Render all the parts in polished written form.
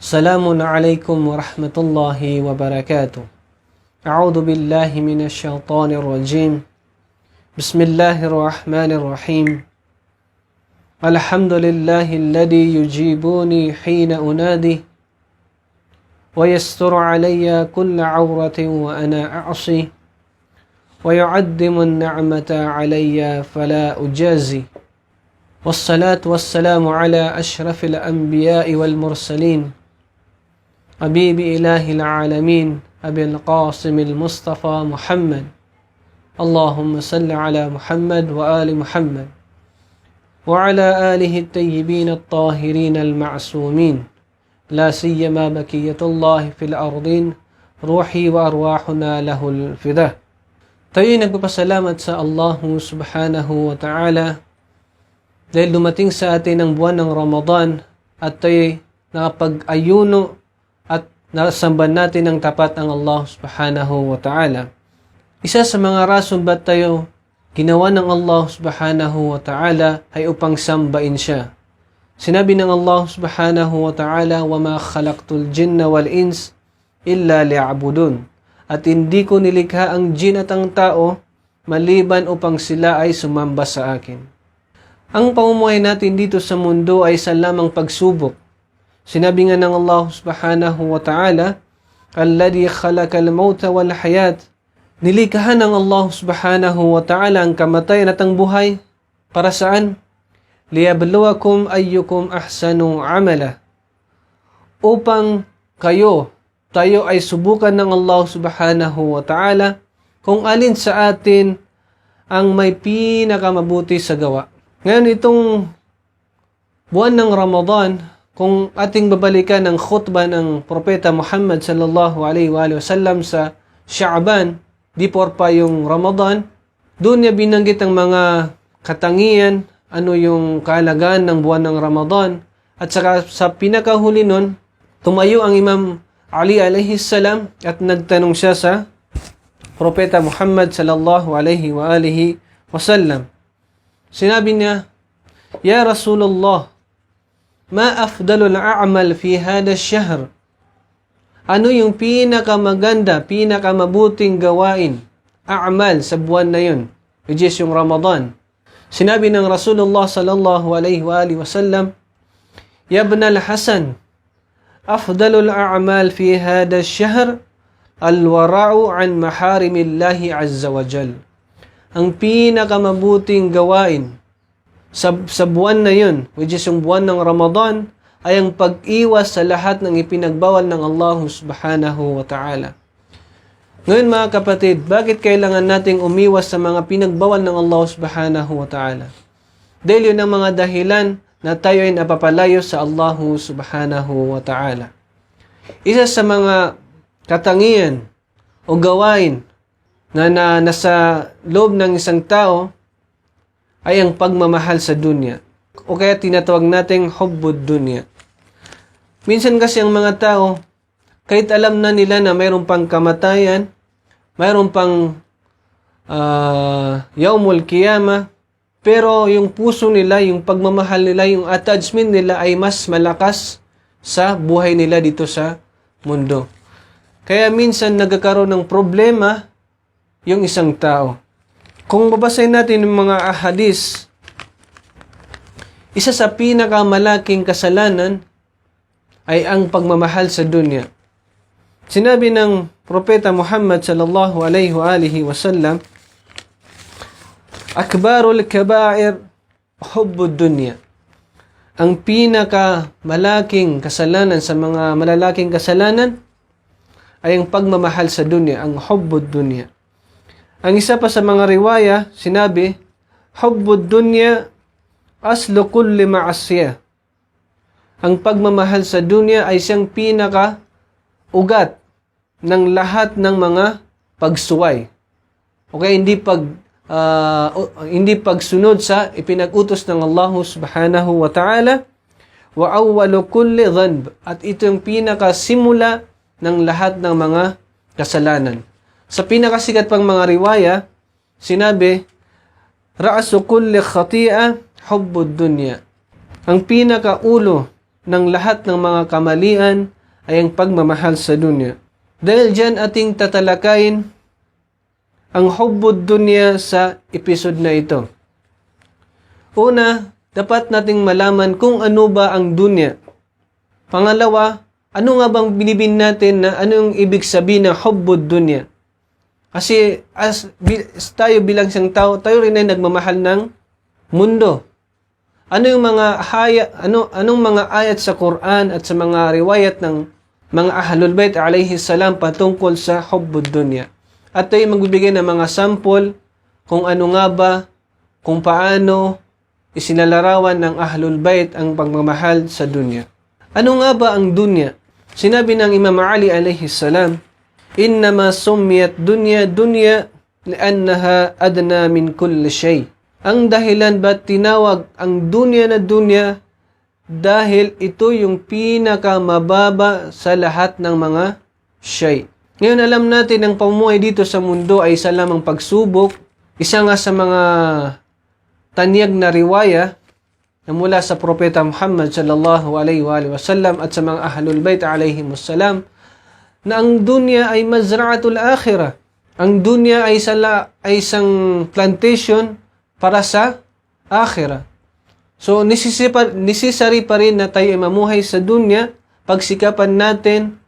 السلام عليكم ورحمة الله وبركاته. أعوذ بالله من الشيطان الرجيم. بسم الله الرحمن الرحيم. الحمد لله الذي يجيبني حين أنادي ويستر علي كل عورة وأنا أعصي ويعدم النعمة علي فلا أجازي والصلاة والسلام على أشرف الأنبياء والمرسلين حبيب إله العالمين أبي القاسم المصطفى محمد. اللهم صل على محمد وآل محمد وعلى آله الطيبين الطاهرين المعصومين لا سيما بقية الله في الأرضين روحي وأرواحنا له الفداء. Tayo'y nagpapasalamat sa Allah subhanahu wa ta'ala dahil dumating sa atin ang buwan ng Ramadan at tayo'y nakapag-ayuno at nasamban natin ng tapat ang Allah subhanahu wa ta'ala. Isa sa mga rason ba't tayo ginawa ng Allah subhanahu wa ta'ala ay upang sambain siya. Sinabi ng Allah subhanahu wa ta'ala, وَمَا خَلَقْتُ الْجِنَّ وَالْإِنسِ إِلَّا لِيَعْبُدُونَ. At hindi ko nilikha ang jin at ang tao maliban upang sila ay sumamba sa akin. Ang pamumuhay natin dito sa mundo ay isa lamang pagsubok. Sinabi nga ng Allah subhanahu wa ta'ala, الَّذِي خَلَقَ الْمَوْتَ وَالْحَيَاةَ. Nilikha ng Allah subhanahu wa ta'ala ang kamatayan at ang buhay. Para saan? لِيَبْلُوَكُمْ أَيُّكُمْ أَحْسَنُ عَمَلًا. Upang tayo ay subukan ng Allah subhanahu wa ta'ala kung alin sa atin ang may pinakamabuti sa gawa. Ngayon itong buwan ng Ramadan, kung ating babalikan ang khutbah ng Propeta Muhammad sallallahu alaihi wa sallam sa Sha'ban, before pa yung Ramadan, doon niya binanggit ang mga katangian, ano yung kahalagahan ng buwan ng Ramadan, at saka sa pinakahuli nun, tumayo ang Imam Ali alaihi salam at nagtanong siya sa Propeta Muhammad sallallahu alaihi wa alihi wasallam. Sinabi niya, Ya Rasulullah, ma afdalul a'mal fi hada ash-shahr? Ano yung pinakamaganda, pinakamabuting gawain, a'mal sa buwan na yun, which is yung Ramadan? Sinabi ng Rasulullah sallallahu alaihi wa alihi wasallam, Ya ibn al-Hasan, afdalul a'mal fi hada ash-shahr al-wara'u an maharimillahi azza wa jal. Ang pinakamabuting gawain sa buwan na yun, which is yung buwan ng Ramadan, ay ang pag-iwas sa lahat ng ipinagbawal ng Allah subhanahu wa ta'ala. Ngayon mga kapatid, bakit kailangan nating umiwas sa mga pinagbawal ng Allah subhanahu wa ta'ala? Dahil yun ang mga dahilan na tayo ay napapalayo sa Allah subhanahu wa ta'ala. Isa sa mga katangian o gawain na nasa loob ng isang tao ay ang pagmamahal sa dunya. O kaya tinatawag nating hubbud dunya. Minsan kasi ang mga tao, kahit alam na nila na mayroon pang kamatayan, mayroon pang yaumul qiyamah, pero yung puso nila, yung pagmamahal nila, yung attachment nila ay mas malakas sa buhay nila dito sa mundo. Kaya minsan nagkakaroon ng problema yung isang tao. Kung babasahin natin yung mga ahadis, isa sa pinakamalaking kasalanan ay ang pagmamahal sa dunya. Sinabi ng Propeta Muhammad sallallahu alaihi wa alihi wasallam, Akbarul kaba'ir hubbud dunya. Ang pinakamalaking kasalanan sa mga malalaking kasalanan ay ang pagmamahal sa dunya, ang hubbud dunya. Ang isa pa sa mga riwaya, sinabi, hubbud dunya aslu kulli ma'asiyah. Ang pagmamahal sa dunya ay siyang pinaka-ugat ng lahat ng mga pagsuway. Okay, hindi pagsunod sa ipinag-utos ng Allah subhanahu wa ta'ala, wa awwalu kulli dhanb, at ito yung pinakasimula ng lahat ng mga kasalanan. Sa pinakasikat pang mga riwaya, sinabi, ra'su kulli khati'a hubbud dunya. Ang pinakaulo ng lahat ng mga kamalian ay ang pagmamahal sa dunya. Dahil dyan ating tatalakayin ang hubbud dunya sa episode na ito. Una, dapat nating malaman kung ano ba ang dunya. Pangalawa, ano nga bang binibin natin na ano yung ibig sabihin ng hubbud dunya? Kasi tayo bilang isang tao, tayo rin ay nagmamahal ng mundo. Ano yung mga anong mga ayat sa Quran at sa mga riwayat ng mga Ahlul Bait alayhi salam patungkol sa hubbud dunya. At tayo magbibigay ng mga sample kung ano nga ba, kung paano isinalarawan ng Ahlul Bait ang pagmamahal sa dunya. Ano nga ba ang dunya? Sinabi ng Imam Ali alayhi salam, "Innama summiyat dunya dunya li'annaha adna min kulli shay." Ang dahilan ba't tinawag ang dunya na dunya dahil ito yung pinakamababa sa lahat ng mga shay. Ngayon alam natin ang pamumuhay dito sa mundo ay isa lamang pagsubok. Isa nga sa mga tanyag na riwaya na mula sa Propeta Muhammad sallallahu alaihi wa sallam at sa mga Ahlul Bait alaihi wassalam na ang dunya ay mazra'atul akhirah. Ang dunya ay isang plantation para sa akhirah. So, necessary pa rin na tayo ay mamuhay sa dunya, pagsikapan natin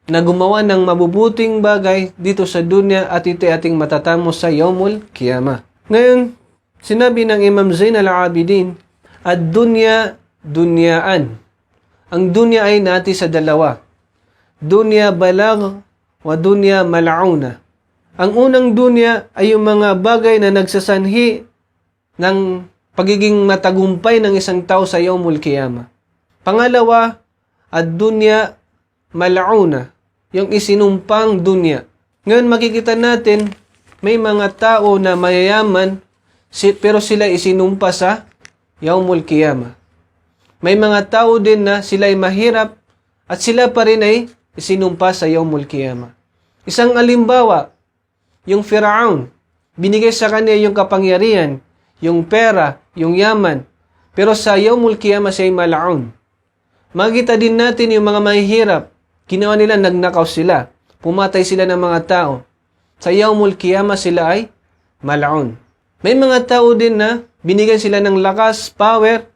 na gumawa ng mabubuting bagay dito sa dunya at ito ating matatamo sa Yawmul Qiyamah. Ngayon, sinabi ng Imam Zain al-Abidin, ad-dunya dunyaan. Ang dunya ay nati sa dalawa. Dunya balag wa dunya mal'auna. Ang unang dunya ay yung mga bagay na nagsasanhi ng pagiging matagumpay ng isang tao sa Yawmul Qiyamah. Pangalawa, ad-dunya mal'auna, yung isinumpang dunya. Ngayon makikita natin may mga tao na mayayaman pero sila isinumpa sa Yawmul Qiyamah. May mga tao din na sila ay mahirap at sila pa rin ay isinumpa sa Yawmul Qiyamah. Isang alimbawa, yung Firaun, binigay sa kanya yung kapangyarihan, yung pera, yung yaman, pero sa Yawmul Qiyamah siya ay mal'aun. Makikita din natin yung mga mahihirap, ginawa nila, nagnakaw sila, pumatay sila ng mga tao. Sa Yawmul Qiyamah sila ay mal'aun. May mga tao din na binigyan sila ng lakas, power,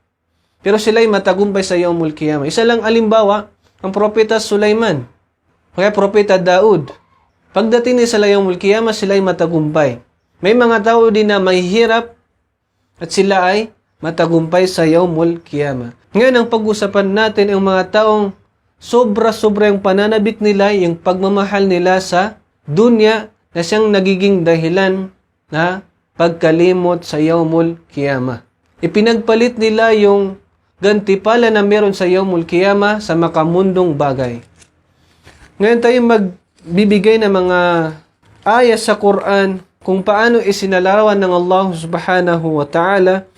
pero sila ay matagumpay sa Yawmul Qiyamah. Isa lang alimbawa, ang propeta Sulaiman, kaya propeta Daud. Pagdating nila sa Yawmul Qiyamah, sila ay matagumpay. May mga tao din na mahihirap at sila ay matagumpay sa Yawmul Qiyamah. Ngayon, ang pag-usapan natin ay ang mga taong sobra-sobra yung pananabik nila, yung pagmamahal nila sa dunya na siyang nagiging dahilan na pagkalimot sa Yawmul Qiyamah. Ipinagpalit nila yung gantimpala na meron sa Yawmul Qiyamah sa makamundong bagay. Ngayon tayo magbibigay ng mga ayat sa Quran kung paano isinalarawan ng Allah subhanahu wa ta'ala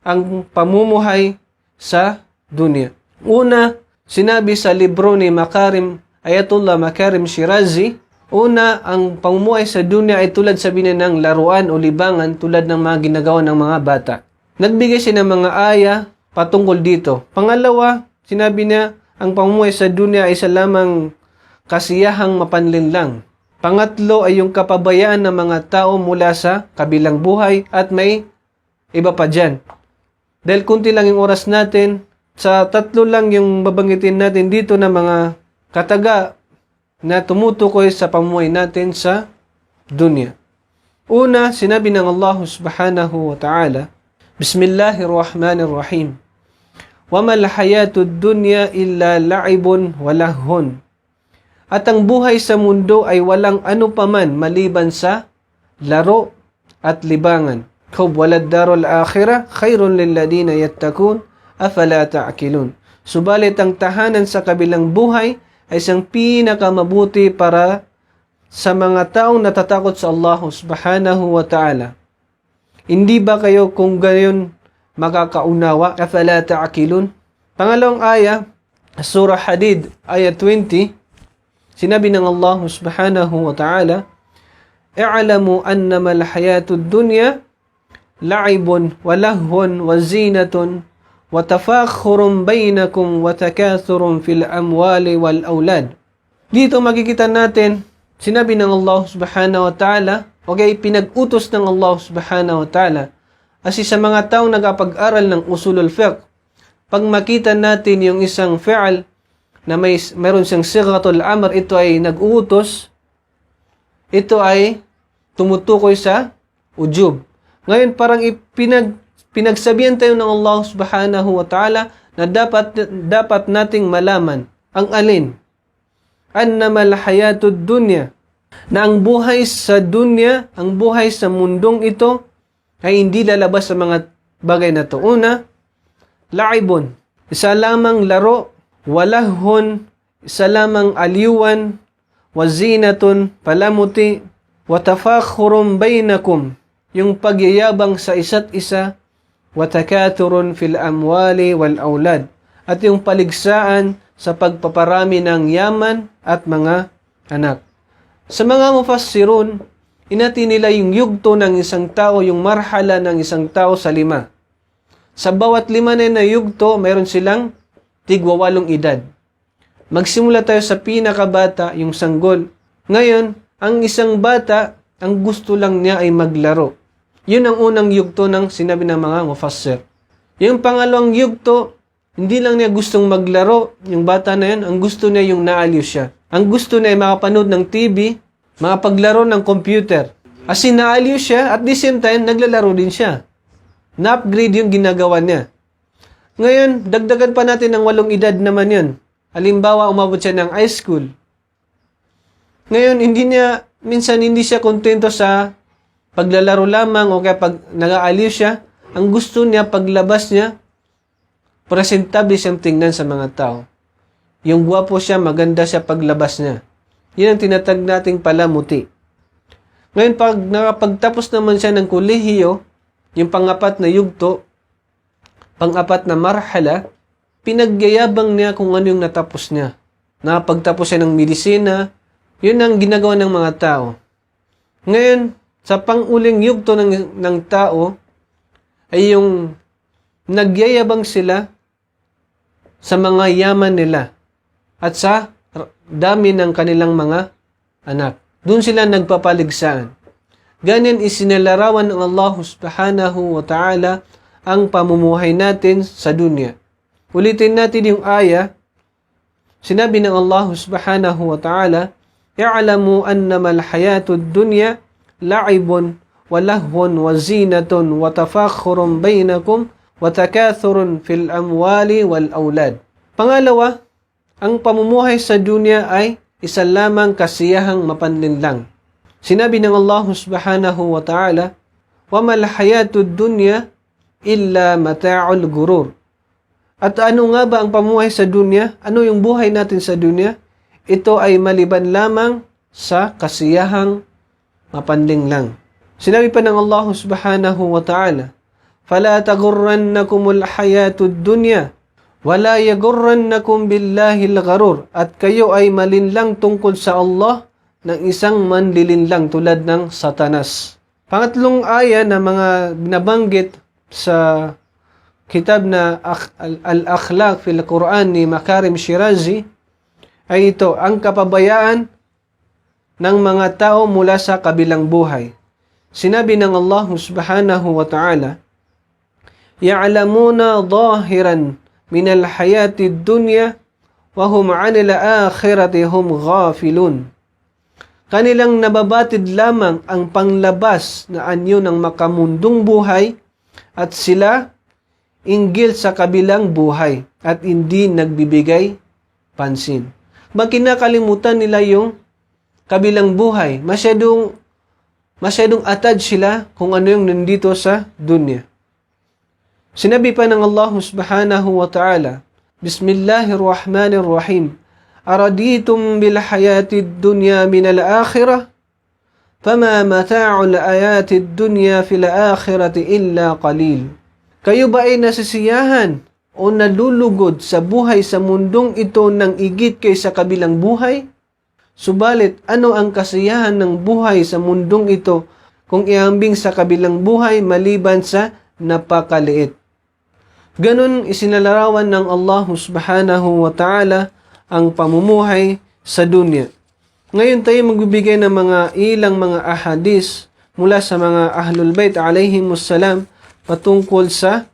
ang pamumuhay sa dunya. Una, sinabi sa libro ni Ayatullah Makarim Shirazi, una, ang pamumuhay sa dunya ay tulad sabihin ng laruan o libangan tulad ng mga ginagawa ng mga bata. Nagbigay siya ng mga aya patungkol dito. Pangalawa, sinabi niya, ang pamumuhay sa dunya ay isa lamang kasiyahang mapanlinlang. Pangatlo ay yung kapabayaan ng mga tao mula sa kabilang buhay at may iba pa dyan. Dahil kunti lang yung oras natin, sa tatlo lang yung babanggitin natin dito na mga kataga na tumutukoy sa pamumuhay natin sa dunya. Una, sinabi ng Allah subhanahu wa ta'ala, Bismillahirrahmanirrahim. وَمَا الْحَيَاةُ الدُّنْيَا إِلَّا لَعِبٌ وَلَهْوٌ. At ang buhay sa mundo ay walang ano paman maliban sa laro at libangan. وَلَدْ دَارُ الْآخِرَةِ خَيْرٌ لِلَّذِينَ يَتَّقُونَ أَفَلَا تَعْقِلُونَ. Subalit ang tahanan sa kabilang buhay ay isang pinakamabuti para sa mga taong natatakot sa Allah subhanahu wa ta'ala. Hindi ba kayo kung gayon makakaunawa? Afala ta'qilun. Pangalawang aya, Surah Hadid, ayat 20, sinabi ng Allah subhanahu wa ta'ala, I'lamu annama al-hayatud dunya la'ibun wa lahwun wa zinatun وَتَفَاخُرٌ بَيْنَكُمْ وَتَكَاثُرٌ فِي الْأَمْوَالِ وَالْأَوْلَادِ. Dito makikita natin, sinabi ng Allah subhanahu wa ta'ala, okay, pinag-utos ng Allah subhanahu wa ta'ala. Kasi sa mga taong nagapag-aral ng usulul fiqh, pag makita natin yung isang fi'al na mayroon siyang sighatul amr, ito ay nag-uutos, ito ay tumutukoy sa ujub. Ngayon, parang pinagsabihan tayo ng Allah subhanahu wa ta'ala na dapat nating malaman ang alin. Annamal hayatud dunya, na ang buhay sa dunya, ang buhay sa mundong ito, ay hindi lalabas sa mga bagay na to. Una, laibon, isa lamang laro, walahon, isa lamang aliwan, wazinatun, palamuti, watafakhurum bainakum, yung pagyayabang sa isa't isa, watakaturun fil amwali wal aulad, at yung paligsaan sa pagpaparami ng yaman at mga anak. Sa mga mufassirun, inati nila yung yugto ng isang tao, yung marhala ng isang tao sa 5. Sa bawat 5 na yugto, mayroon silang tig-8 edad. Magsimula tayo sa pinakabata, yung sanggol. Ngayon, ang isang bata, ang gusto lang niya ay maglaro. Yun ang unang yugto ng sinabi ng mga mufassir. Yung pangalawang yugto, hindi lang niya gustong maglaro, yung bata na yun, ang gusto niya yung naaliw siya. Ang gusto niya ay makapanood ng TV, makapaglaro ng computer. Kasi naaliw siya, at the same time, naglalaro din siya. Na-upgrade yung ginagawa niya. Ngayon, dagdagan pa natin ng 8 edad naman yun. Halimbawa, umabot siya ng high school. Ngayon, minsan hindi siya kontento sa paglalaro lamang o kaya pag nag-aaliw siya. Ang gusto niya, paglabas niya, presentable siyang tingnan sa mga tao. Yung gwapo siya, maganda siya paglabas niya. Yan ang tinatag nating palamuti. Ngayon, pag nakapagtapos naman siya ng kolehiyo, yung pang-4 na yugto, pang-4 na marhala, pinagyayabang niya kung ano yung natapos niya. Nakapagtapos siya ng medisina, yun ang ginagawa ng mga tao. Ngayon, sa pang-uling yugto ng tao, ay yung nagyayabang sila sa mga yaman nila at sa dami ng kanilang mga anak. Doon sila nagpapaligsaan. Ganyan isinalarawan ng Allah subhanahu wa ta'ala ang pamumuhay natin sa dunya. Ulitin natin yung aya. Sinabi ng Allah subhanahu wa ta'ala, "Ya'lamu annama al-hayatud dunya la'ibun wa lahwun wa zinatun wa tafakhurun bainakum wa takathurun fil amwali wal aulad." Pangalawa, ang pamumuhay sa dunya ay isa lamang kasiyahang mapanlinlang. Sinabi ng Allah subhanahu wa ta'ala, "Wamal hayatud dunya illa mata'ul gurur." At ano nga ba ang pamumuhay sa dunya? Ano yung buhay natin sa dunya? Ito ay maliban lamang sa kasiyahang mapanlinlang. Sinabi pa ng Allah subhanahu wa ta'ala, "Fala taghurrannakumul hayatud dunya wala yagurrannakum billahil gharur." At kayo ay malinlang tungkol sa Allah ng isang manlilinlang tulad ng Satanas. Pangatlong aya na mga binabanggit sa kitab na Al-Akhlaq fil Quran ni Makarim Shirazi ay ito, ang kapabayaan ng mga tao mula sa kabilang buhay. Sinabi ng Allah subhanahu wa ta'ala, "Ya'lamuna dhahiran minal hayatid dunya wa hum 'anil akhirati hum ghafilun." Kanilang nababatid lamang ang panglabas na anyo ng makamundong buhay at sila inggil sa kabilang buhay at hindi nagbibigay pansin. Kinakalimutan nila yung kabilang buhay. Masyadong attached sila kung ano yung nandito sa dunya. Sinabi pa ng Allah subhanahu wa ta'ala, "Bismillahirrahmanirrahim. Araditum bil hayatid dunya minal akhirah? Fama mata'ul ayatid dunya fil akhirati illa qalil." Kayo ba ay nasisiyahan o nalulugod sa buhay sa mundong ito ng igit kaysa kabilang buhay? Subalit, ano ang kasiyahan ng buhay sa mundong ito kung iambing sa kabilang buhay maliban sa napakaliit? Ganun isinalarawan ng Allah subhanahu wa ta'ala ang pamumuhay sa dunya. Ngayon tayo magbibigay ng mga ilang mga ahadis mula sa mga Ahlul Bait alayhimussalam patungkol sa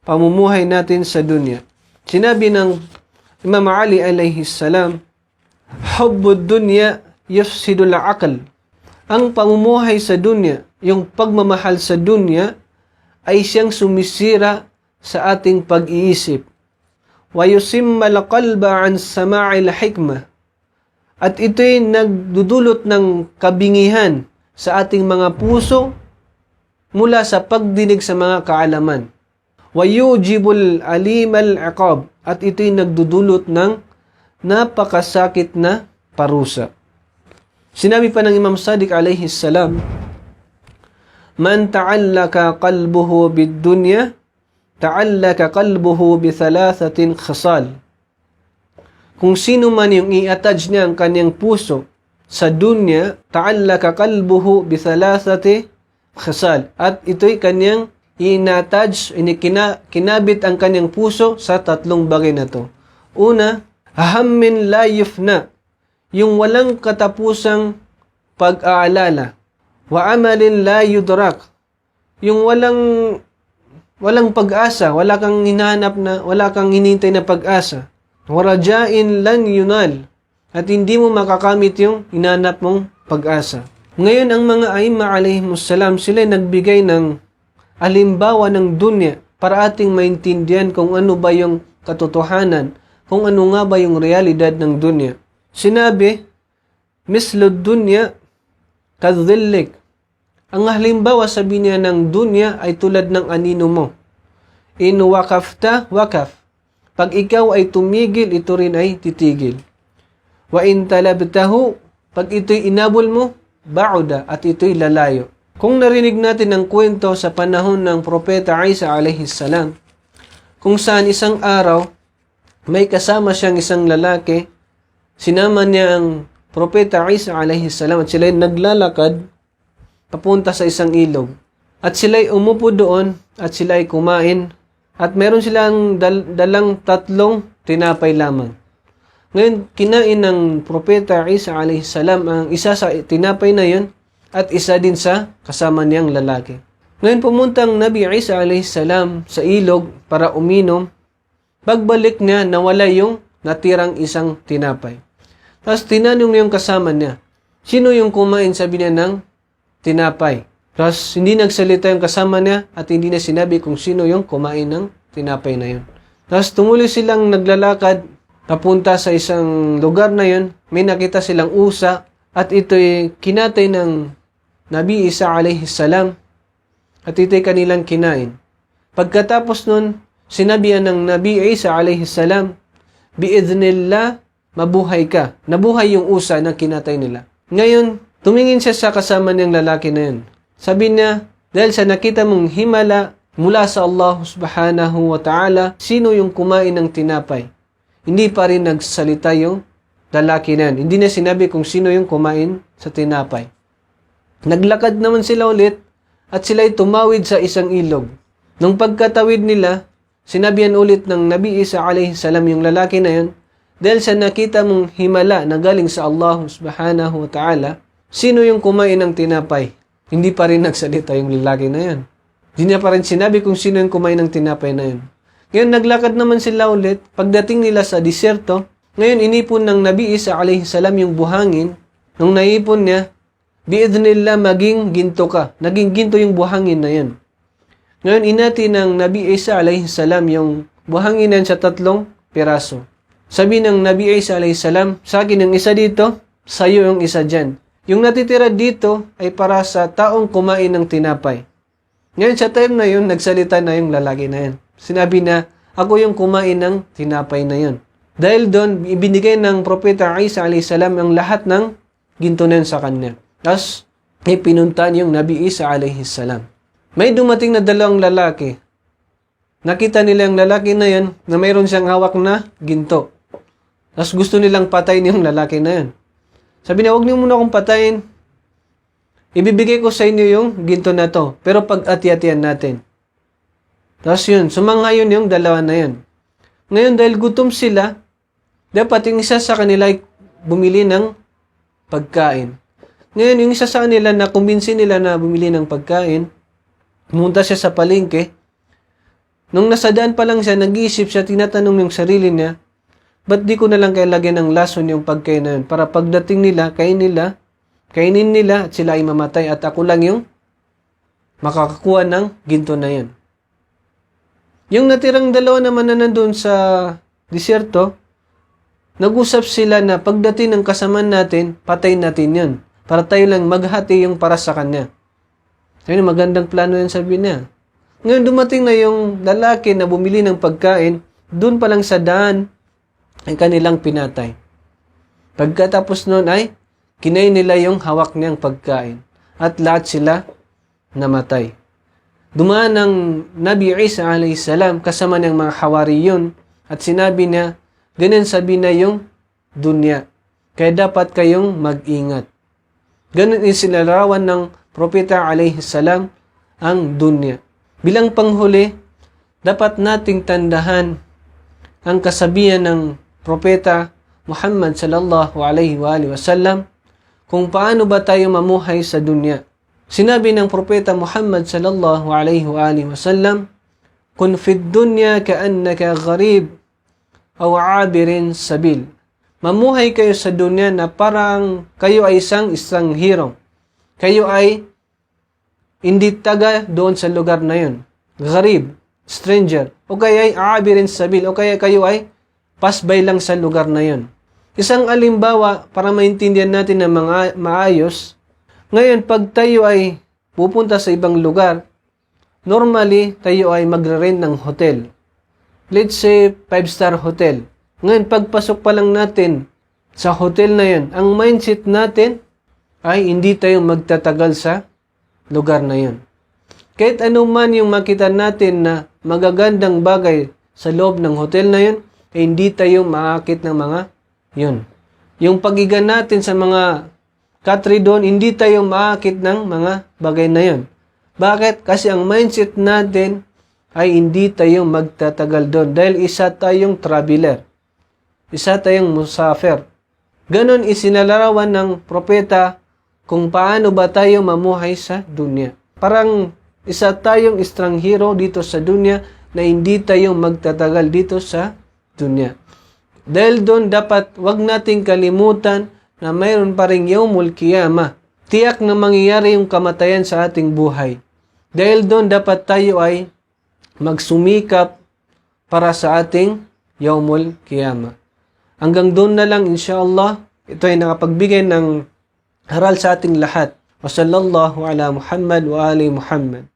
pamumuhay natin sa dunya. Sinabi ng Imam Ali alayhissalam, "Hubbud dunya yufsidul aql." Ang pamumuhay sa dunya, yung pagmamahal sa dunya, ay siyang sumisira sa ating pag-iisip. Wa yusimmal qalba an sama'il hikmah. At ito'y nagdudulot ng kabingihan sa ating mga puso mula sa pagdinig sa mga kaalaman. Wa yujibul alimal iqab. At ito'y nagdudulot ng napakasakit na parusa. Sinabi pa ng Imam Sadiq alayhi salam, "Man ta'allaka qalbuhu bid-dunya, ta'allaka qalbuhu bi thalathatin khisal." Kung sino man yung i-attach niya ang kanyang puso sa dunya, ta'allaka qalbuhu bi thalathati khisal. At ito'y kanyang i-attach, kinabit ang kanyang puso sa tatlong bagay na to. Una, hammin la yufna, yung walang katapusang pag-aalala. Wa amalin la yudrak, yung walang pag-asa, wala kang hinahanap na, wala kang hinintay na pag-asa. Wa rajain lan yunal, at hindi mo makakamit yung hinahanap mong pag-asa. Ngayon ang mga aimma alayhimussalam, sila nagbigay ng halimbawa ng dunya para ating maintindihan kung ano ba yung katotohanan, kung ano nga ba yung realidad ng dunya. Sinabi, mislud dunya kadhillik. Ang halimbawa sabi niya ng dunya ay tulad ng anino mo. In wakafta, wakaf. Pag ikaw ay tumigil, ito rin ay titigil. Wa in talabtahu, pag ito'y inabol mo, ba'uda, at ito'y lalayo. Kung narinig natin ang kwento sa panahon ng Propeta Isa alayhis salam, kung saan isang araw, may kasama siyang isang lalaki, sinama niya ang Propeta Isa alayhis salam at sila'y naglalakad papunta sa isang ilog. At sila'y umupo doon at sila'y kumain at meron silang dalang 3 tinapay lamang. Ngayon, kinain ng Propeta Isa alayhis salam ang isa sa tinapay na yun at isa din sa kasama niyang lalaki. Ngayon pumunta ang Nabi Isa alayhis salam sa ilog para uminom. Pagbalik niya, nawala yung natirang isang tinapay. Tapos tinanong niya yung kasama niya, sino yung kumain, sabi niya, ng tinapay? Tapos hindi nagsalita yung kasama niya at hindi na sinabi kung sino yung kumain ng tinapay na yun. Tapos tumuloy silang naglalakad papunta sa isang lugar na yun. May nakita silang usa at ito'y kinatay ng Nabi Isa alayhis salam at ito'y kanilang kinain. Pagkatapos nun, sinabihan ng Nabi Isa alayhis salam, biidhnillah, mabuhay ka. Nabuhay yung usa na kinatay nila. Ngayon, tumingin siya sa kasama niyang lalaki na yun. Sabi niya, dahil sa nakita mong himala mula sa Allah subhanahu wa ta'ala, sino yung kumain ng tinapay? Hindi pa rin nagsalita yung lalaki na yun. Hindi na sinabi kung sino yung kumain sa tinapay. Naglakad naman sila ulit at sila'y tumawid sa isang ilog. Nung pagkatawid nila, sinabihan ulit ng Nabi Isa alayhis salam yung lalaki na yun, dahil sa nakita mong himala na galing sa Allah subhanahu wa ta'ala, sino yung kumain ng tinapay? Hindi pa rin nagsalita yung lalaki na yun. Hindi niya pa rin sinabi kung sino yung kumain ng tinapay na yun. Ngayon, naglakad naman sila ulit. Pagdating nila sa disyerto, ngayon inipon ng Nabi Isa alayhis salam yung buhangin. Nung naipon niya, biidhnillah, maging ginto ka. Naging ginto yung buhangin na yun. Ngayon, inati ng Nabi Isa alayhis salam yung buhangin na sa 3 piraso. Sabi ng Nabi Isa alayhis salam, sa akin yung isa dito, sa'yo yung isa dyan. Yung natitira dito ay para sa taong kumain ng tinapay. Ngayon, sa time na yun, nagsalita na yung lalaki na yun. Sinabi na, ako yung kumain ng tinapay na yun. Dahil doon, ibinigay ng Propeta Isa alayhis salam ang lahat ng ginto na yun sa kanya. Tapos, may pinuntahan yung Nabi Isa alayhis salam. May dumating na 2 lalaki. Nakita nila yung lalaki na yun na mayroon siyang hawak na ginto. Tapos gusto nilang patayin yung lalaki na yun. Sabi niya, huwag niyo muna akong patayin. Ibibigay ko sa inyo yung ginto na to. Pero pag-ati-atian natin. Tapos yun, sumangayon yung dalawa na yun. Ngayon, dahil gutom sila, dapat yung isa sa kanila ay bumili ng pagkain. Ngayon, yung isa sa kanila na kumbinsi nila na bumili ng pagkain, pumunta siya sa palengke. Nung nasa daan pa lang siya, nag-iisip siya, tinatanong yung sarili niya, ba't di ko na lang kaya lagyan ng lason yung pagkain na yun? Para pagdating nila, kainin nila at sila ay mamatay at ako lang yung makakakuha ng ginto na yun. Yung natirang dalawa naman na nandun sa disyerto, nag-usap sila na pagdating ng kasamaan natin, patayin natin yun. Para tayo lang maghati yung para sa kanya. Ayun, magandang plano yan, sabi niya. Ngayon, dumating na yung lalaki na bumili ng pagkain, dun pa lang sa daan, ay kanilang pinatay. Pagkatapos nun ay, kinain nila yung hawak niyang pagkain. At lahat sila namatay. Dumaan ng Nabi Isa a.s. kasama ng mga hawariyon at sinabi niya, ganyan sabi na yung dunya. Kaya dapat kayong mag-ingat. Ganun isinalarawan ng Propeta a.s. ang dunya. Bilang panghuli, dapat nating tandahan ang kasabihan ng Propeta Muhammad sallallahu alaihi wasallam kung paano ba tayo mamuhay sa dunya. Sinabi ng Propeta Muhammad sallallahu alaihi wasallam, "Kun fid dunya ka'annaka gharib aw 'abirin sabil." Mamuhay kayo sa dunya na parang kayo ay isang hero. Kayo ay hindi taga doon sa lugar na yun. Gharib, stranger. O kaya ay 'abirin sabil. O kaya kayo ay pasbay lang sa lugar na yun. Isang alimbawa para maintindihan natin na maayos. Ngayon, pag tayo ay pupunta sa ibang lugar, normally, tayo ay magre-rent ng hotel. Let's say, 5-star hotel. Ngayon, pagpasok pa lang natin sa hotel na yun, ang mindset natin ay hindi tayo magtatagal sa lugar na yun. Kahit anuman yung makita natin na magagandang bagay sa loob ng hotel na yun, ay hindi tayo maakit ng mga yun. Yung pagiga natin sa mga Katri doon, hindi tayo maakit ng mga bagay na yon. Bakit? Kasi ang mindset natin ay hindi tayo magtatagal doon dahil isa tayong traveler. Isa tayong musafir. Ganon isinalarawan ng propeta kung paano ba tayo mamuhay sa dunya. Parang isa tayong estranghero dito sa dunya na hindi tayo magtatagal dito sa dunya. Dahil doon dapat wag nating kalimutan na mayroon pa ring Yaumul Qiyamah. Tiyak na mangyayari yung kamatayan sa ating buhay. Dahil doon dapat tayo ay magsumikap para sa ating Yaumul Qiyamah. Hanggang doon na lang insyaAllah. Ito ay nakapagbigay ng haral sa ating lahat. Wa sallallahu ala Muhammad wa ali Muhammad.